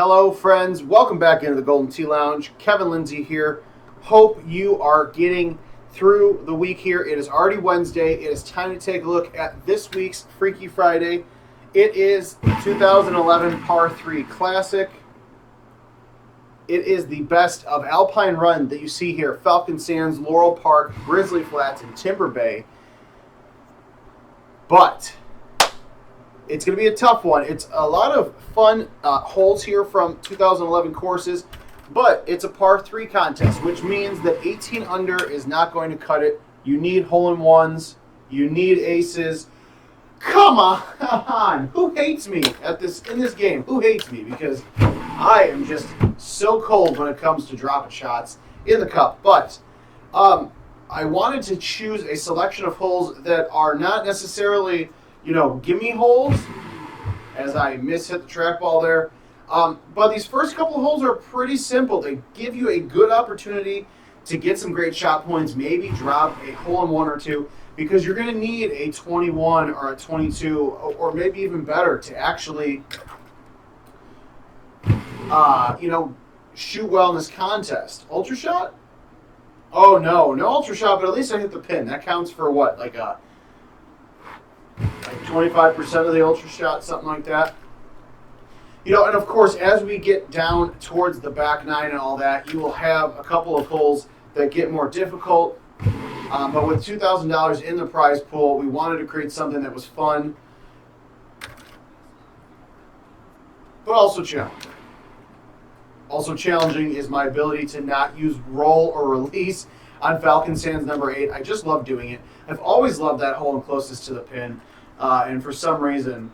Hello, friends. Welcome back into the Golden Tea Lounge. Kevin Lindsay here. Hope you are getting through the week here. It is already Wednesday. It is time to take a look at this week's Freaky Friday. It is 2011 Par-3 Classic. It is the best of Alpine Run that you see here. Falcon Sands, Laurel Park, Grizzly Flats, and Timber Bay. But it's going to be a tough one. It's a lot of fun holes here from 2011 courses, but it's a par 3 contest, which means that 18 under is not going to cut it. You need hole-in-ones. You need aces. Come on. Who hates me in this game? Who hates me? Because I am just so cold when it comes to dropping shots in the cup. But I wanted to choose a selection of holes that are not necessarily gimme holes, as I mishit the trackball there. But these first couple of holes are pretty simple. They give you a good opportunity to get some great shot points, maybe drop a hole-in-one or two, because you're going to need a 21 or a 22, or maybe even better, to actually, shoot well in this contest. Ultra shot? Oh, no ultra shot, but at least I hit the pin. That counts for what, like 25% of the ultra shot, something like that. And of course, as we get down towards the back nine and all that, you will have a couple of holes that get more difficult. But with $2,000 in the prize pool, we wanted to create something that was fun, but also challenging. Also challenging is my ability to not use roll or release on Falcon Sands number 8. I just love doing it. I've always loved that hole closest to the pin. And for some reason,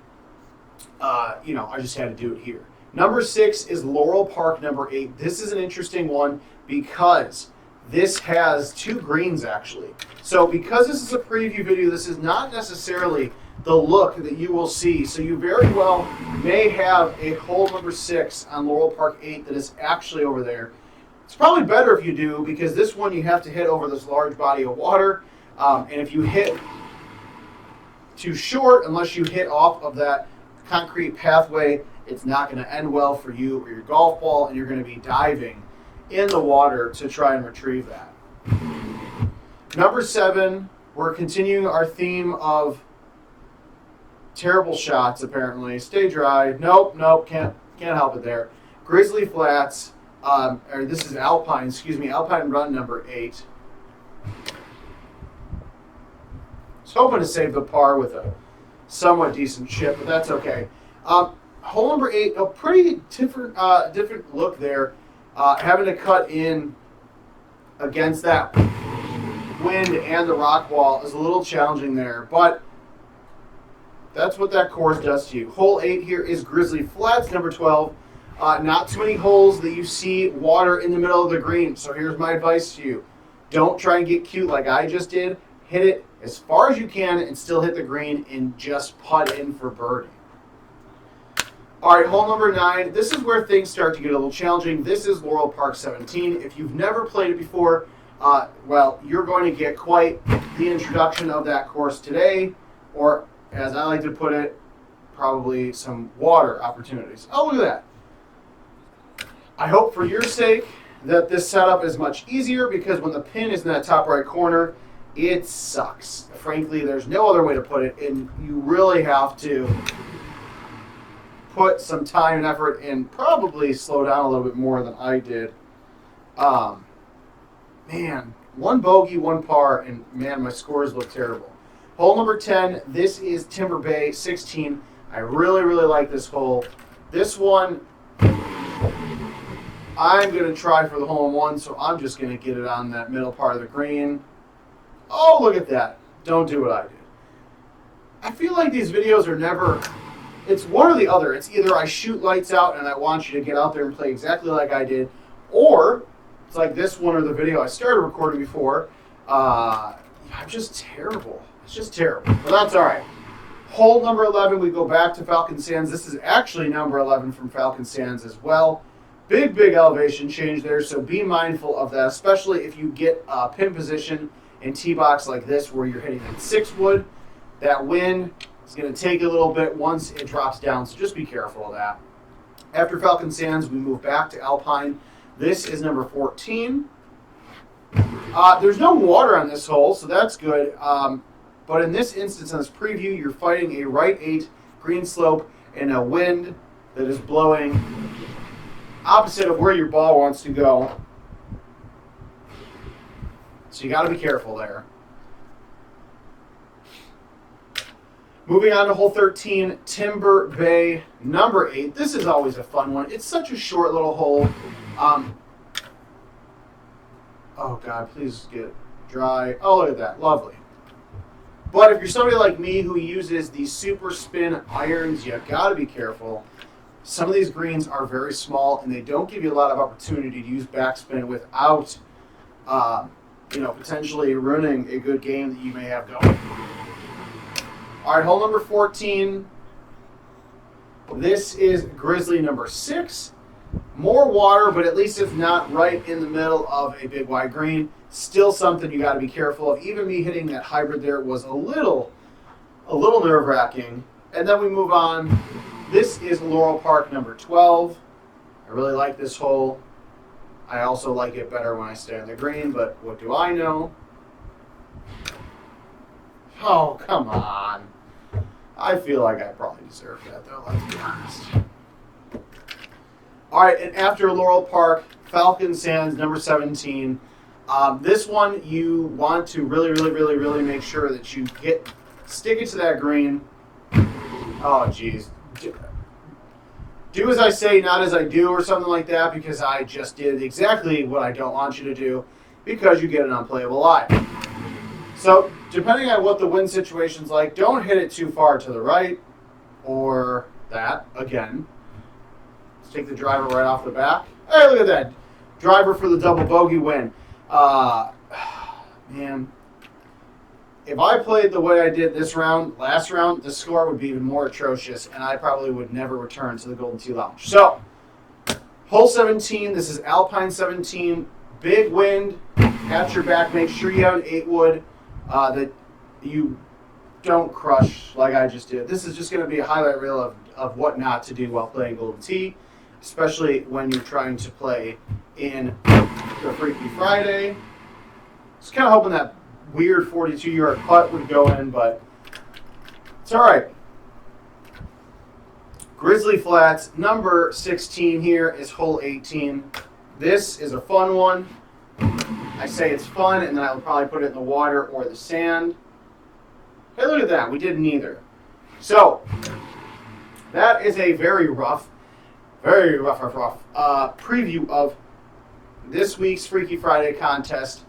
I just had to do it here. Number 6 is Laurel Park number 8. This is an interesting one because this has 2 greens, actually. So because this is a preview video, this is not necessarily the look that you will see. So you very well may have a hole number 6 on Laurel Park 8 that is actually over there. It's probably better if you do, because this one you have to hit over this large body of water. And if you hit too short, unless you hit off of that concrete pathway, it's not going to end well for you or your golf ball, and you're going to be diving in the water to try and retrieve that. Number 7, we're continuing our theme of terrible shots, apparently. Stay dry. Nope, can't help it there. Grizzly Flats, or this is Alpine, Alpine Run number 8. Hoping to save the par with a somewhat decent chip, but that's okay. Hole number 8, a pretty different look there. Having to cut in against that wind and the rock wall is a little challenging there, but that's what that course does to you. Hole 8 here is Grizzly Flats, number 12. Not too many holes that you see water in the middle of the green, so here's my advice to you. Don't try and get cute like I just did. Hit it as far as you can and still hit the green and just putt in for birdie. All right, hole number 9. This is where things start to get a little challenging. This is Laurel Park 17. If you've never played it before, well, you're going to get quite the introduction of that course today, or as I like to put it, probably some water opportunities. Oh, look at that. I hope for your sake that this setup is much easier, because when the pin is in that top right corner, it sucks. Frankly, there's no other way to put it, and you really have to put some time and effort and probably slow down a little bit more than I did. Man, 1 bogey, 1 par, and man, my scores look terrible. Hole number 10, this is Timber Bay 16. I really like this hole. This one, I'm going to try for the hole-in-one, so I'm just going to get it on that middle part of the green. Oh, look at that. Don't do what I did. I feel like these videos are never... It's one or the other. It's either I shoot lights out and I want you to get out there and play exactly like I did, or it's like this one or the video I started recording before. I'm just terrible. It's just terrible. But that's all right. Hole number 11, we go back to Falcon Sands. This is actually number 11 from Falcon Sands as well. Big elevation change there, so be mindful of that, especially if you get pin position in tee box like this where you're hitting in 6 wood. That wind is going to take a little bit once it drops down, so just be careful of that. After Falcon Sands, we move back to Alpine. This is number 14. There's no water on this hole, so that's good. But in this instance, on this preview, you're fighting a right 8 green slope and a wind that is blowing opposite of where your ball wants to go. So you got to be careful there. Moving on to hole 13, Timber Bay, number 8. This is always a fun one. It's such a short little hole. Oh, God, please get dry. Oh, look at that. Lovely. But if you're somebody like me who uses these super spin irons, you got to be careful. Some of these greens are very small, and they don't give you a lot of opportunity to use backspin without, potentially ruining a good game that you may have going. All right, hole number 14. This is Grizzly number 6. More water, but at least it's not right in the middle of a big wide green. Still something you got to be careful of. Even me hitting that hybrid there was a little nerve-wracking. And then we move on. This is Laurel Park number 12. I really like this hole. I also like it better when I stay on the green, but what do I know? Oh, come on. I feel like I probably deserve that, though, let's be honest. All right, and after Laurel Park, Falcon Sands, number 17. This one, you want to really make sure that you stick it to that green. Oh, geez. Do as I say, not as I do, or something like that, because I just did exactly what I don't want you to do, because you get an unplayable lie. So, depending on what the wind situation's like, don't hit it too far to the right, or that, again. Let's take the driver right off the back. Hey, look at that. Driver for the double bogey win. Man. If I played the way I did this round, last round, the score would be even more atrocious, and I probably would never return to the Golden Tee Lounge. So, hole 17, this is Alpine 17. Big wind, at your back. Make sure you have an 8-wood that you don't crush like I just did. This is just going to be a highlight reel of what not to do while playing Golden Tee, especially when you're trying to play in the Freaky Friday. Just kind of hoping that weird 42-yard putt would go in, but it's all right. Grizzly Flats, number 16 here is hole 18. This is a fun one. I say it's fun, and then I'll probably put it in the water or the sand. Hey, look at that. We did neither. So, that is a very rough preview of this week's Freaky Friday contest.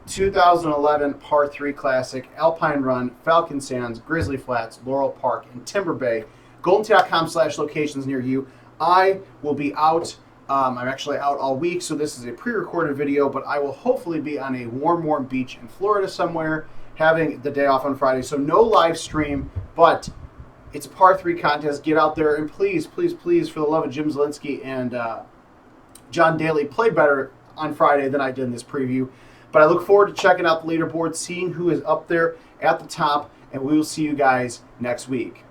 2011 Par-3 Classic, Alpine Run, Falcon Sands, Grizzly Flats, Laurel Park, and Timber Bay. GoldenTee.com/locations near you. I will be out. I'm actually out all week, so this is a pre-recorded video, but I will hopefully be on a warm beach in Florida somewhere, having the day off on Friday. So no live stream, but it's a Par-3 contest. Get out there, and please, for the love of Jim Zielinski and John Daly, play better on Friday than I did in this preview. But I look forward to checking out the leaderboard, seeing who is up there at the top, and we will see you guys next week.